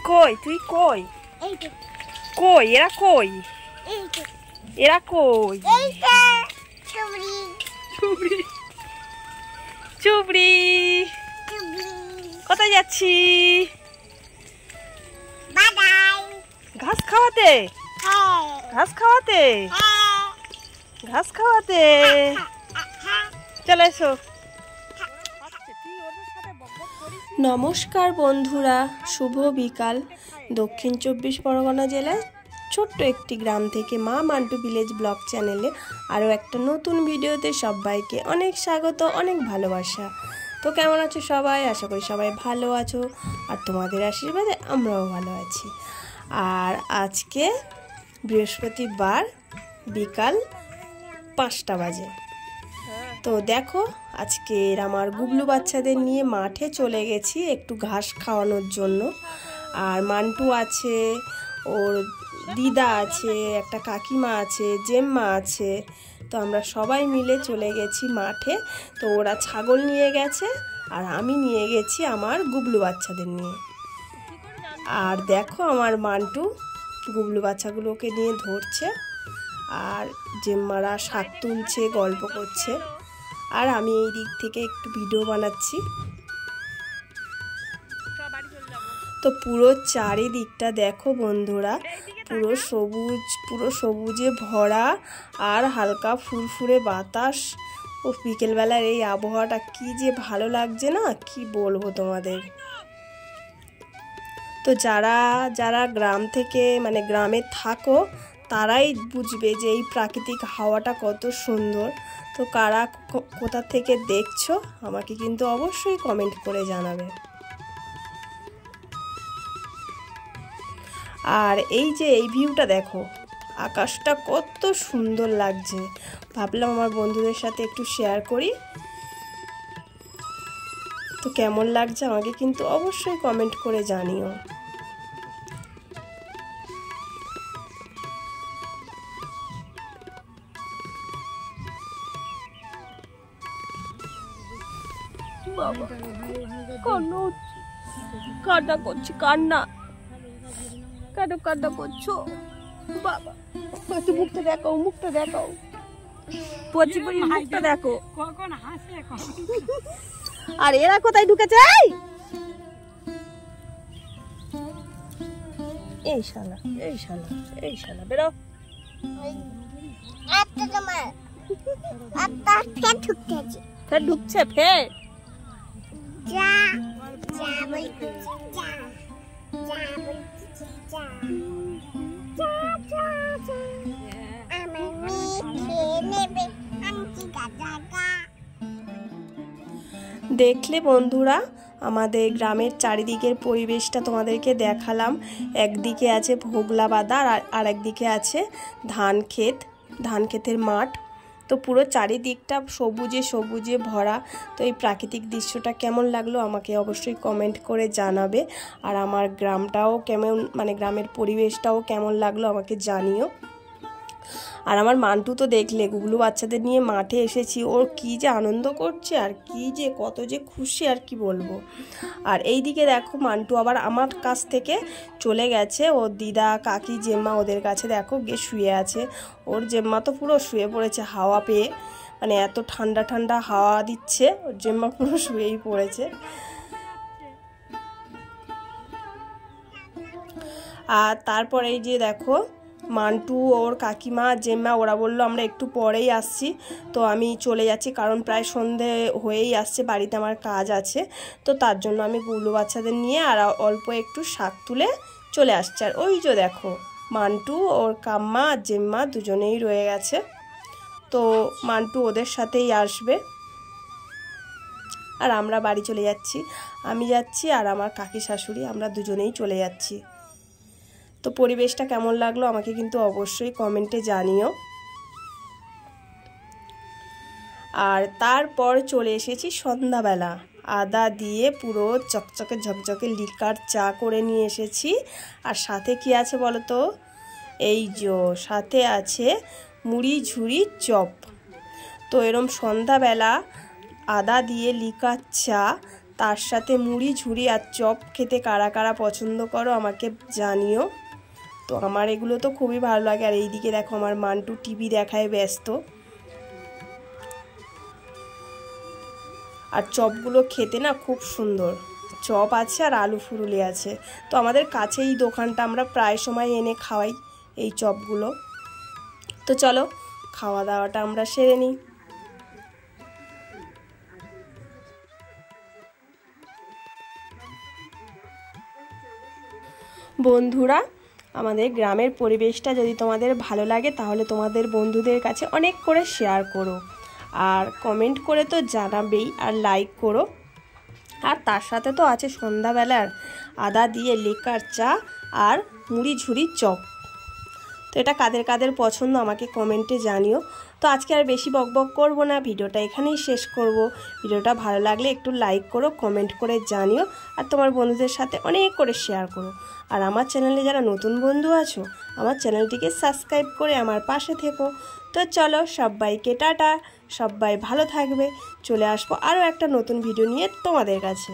কই তুই কই কই এরা কই এরা কই চুবড়ি কোথায় যাচ্ছি ঘাস খাওয়াতে ঘাস খাওয়াতে ঘাস খাওয়াতে চলে এসো। নমস্কার বন্ধুরা, শুভ বিকাল। দক্ষিণ 24 পরগনা জেলায় ছোট্ট একটি গ্রাম থেকে মা মান্টু ভিলেজ ব্লগ চ্যানেলে আরও একটা নতুন ভিডিওতে সবাইকে অনেক স্বাগত, অনেক ভালোবাসা। তো কেমন আছো সবাই? আশা করি সবাই ভালো আছো, আর তোমাদের আশীর্বাদে আমরাও ভালো আছি। আর আজকে বৃহস্পতিবার বিকাল 5টা বাজে। তো দেখো, আজকের আমার গুবলু বাচ্চাদের নিয়ে মাঠে চলে গেছি একটু ঘাস খাওয়ানোর জন্য। আর মান্টু আছে, ওর দিদা আছে, একটা কাকিমা আছে, জেম্মা আছে। তো আমরা সবাই মিলে চলে গেছি মাঠে। তো ওরা ছাগল নিয়ে গেছে আর আমি নিয়ে গেছি আমার গুবলু বাচ্চাদের নিয়ে। আর দেখো, আমার মান্টু গুবলু বাচ্চাগুলোকে নিয়ে ধরছে, আর জেম্মারা শাক তুলছে, গল্প করছে, আর আমি এই দিক থেকে একটু ভিডিও বানাচ্ছি। তো পুরো চারিদিকটা দেখো বন্ধুরা, পুরো সবুজে ভরা, আর হালকা ফুরফুরে বাতাস। ও বিকেলবেলার এই আবহাওয়াটা কি যে ভালো লাগছে না, কি বলবো তোমাদের। তো যারা গ্রাম থেকে মানে গ্রামে থাকো তারাই বুঝবে যে এই প্রাকৃতিক হাওয়াটা কত সুন্দর। তো কারা কোথা থেকে দেখছো আমাকে কিন্তু অবশ্যই কমেন্ট করে জানাবে। আর এই যে এই ভিউটা দেখো, আকাশটা কত সুন্দর লাগছে। ভাবলাম আমার বন্ধুদের সাথে একটু শেয়ার করি। তো কেমন লাগছে আমাকে কিন্তু অবশ্যই কমেন্ট করে জানিও। বাবা কান্না করছি, কান্না করছো বাবা। একটু মুখটা দেখাও, মুখটা দেখাও, মুখটা দেখো। আর এরা কোথায় ঢুকেছে? এই শালা এই শালা এই শালা বেরো। ফের ঢুকছে, ফের দেখলে বন্ধুরা, আমাদের গ্রামের চারিদিকের পরিবেশটা তোমাদেরকে দেখালাম। একদিকে আছে ভোগলা বাঁধা, আর একদিকে আছে ধান ক্ষেতের মাঠ। তো পুরো চারিদিকটা সবুজে সবুজে ভরা। তো এই প্রাকৃতিক দৃশ্যটা কেমন লাগলো আমাকে অবশ্যই কমেন্ট করে জানাবে। আর আমার গ্রামটাও কেমন, মানে গ্রামের পরিবেশটাও কেমন লাগলো আমাকে জানিও। আর আমার মান্টু তো দেখলে, গুগলু বাচ্চাদের নিয়ে মাঠে এসেছি, ওর কি যে আনন্দ করছে, আর কি যে কত যে খুশি, আর কি বলবো। আর এই দিকে দেখো, মান্টু আবার আমার কাছ থেকে চলে গেছে ওর দিদা, কাকি, জেম্মা ওদের কাছে। দেখো গিয়ে শুয়ে আছে। ওর জেম্মা তো পুরো শুয়ে পড়েছে হাওয়া পেয়ে, মানে এত ঠান্ডা ঠান্ডা হাওয়া দিচ্ছে, ওর জেম্মা পুরো শুয়েই পড়েছে। আর তারপরে এই যে দেখো, মান্টু, ওর কাকিমা, জেম্মা ওরা বললো আমরা একটু পরেই আসছি। তো আমি চলে যাচ্ছি, কারণ প্রায় সন্ধে হয়েই আসছে, বাড়িতে আমার কাজ আছে। তো তার জন্য আমি গুবলু বাচ্চাদের নিয়ে আর অল্প একটু শাক তুলে চলে আসছে। আর ওই যে দেখো, মান্টু, ওর কাম্মা আর জেম্মা দুজনেই রয়ে গেছে। তো মান্টু ওদের সাথেই আসবে, আর আমরা বাড়ি চলে যাচ্ছি। আমি যাচ্ছি আর আমার কাকি শাশুড়ি, আমরা দুজনেই চলে যাচ্ছি। তো পরিবেশটা কেমন লাগলো আমাকে কিন্তু অবশ্যই কমেন্টে জানিও। আর তারপর চলে এসেছি সন্ধ্যাবেলা, আদা দিয়ে পুরো চকচকে ঝকঝকে লিকার চা করে নিয়ে এসেছি। আর সাথে কি আছে বলো তো? এই যে সাথে আছে মুড়ি ঝুড়ি চপ। তো এরম সন্ধ্যাবেলা আদা দিয়ে লিকার চা, তার সাথে মুড়ি ঝুড়ি আর চপ খেতে কারা কারা পছন্দ করো আমাকে জানিও। তো আমার এগুলো তো খুবই ভালো লাগে। আর এইদিকে দেখো আমার মান্টু টিভি দেখায় ব্যস্ত। আর চপগুলো খেতে না খুব সুন্দর, চপ আছে আর আলু ফুরুলি আছে। তো আমাদের কাছে এই দোকানটা, আমরা প্রায় সময় এনে খাওয়াই এই চপগুলো। তো চলো খাওয়া দাওয়াটা আমরা সেরে নিই। বন্ধুরা, আমাদের গ্রামের পরিবেশটা যদি তোমাদের ভালো লাগে তাহলে তোমাদের বন্ধুদের কাছে অনেক করে শেয়ার করো, আর কমেন্ট করে তো জানাবেই, আর লাইক করো। আর তার সাথে তো আছে সন্ধ্যাবেলার আদা দিয়ে লিকার চা আর মুড়ি ঝুড়ি চপ। তো এটা কাদের কাদের পছন্দ আমাকে কমেন্টে জানিও। তো আজকে আর বেশি বকবক করব না, ভিডিওটা এখানেই শেষ করব। ভিডিওটা ভালো লাগলে একটু লাইক করো, কমেন্ট করে জানিও, আর তোমার বন্ধুদের সাথে অনেক করে শেয়ার করো। আর আমার চ্যানেলে যারা নতুন বন্ধু আছো, আমার চ্যানেলটিকে সাবস্ক্রাইব করে আমার পাশে থেকো। তো চলো সবাইকে টাটা, সবাই ভালো থাকবে। চলে আসবো আরও একটা নতুন ভিডিও নিয়ে তোমাদের কাছে।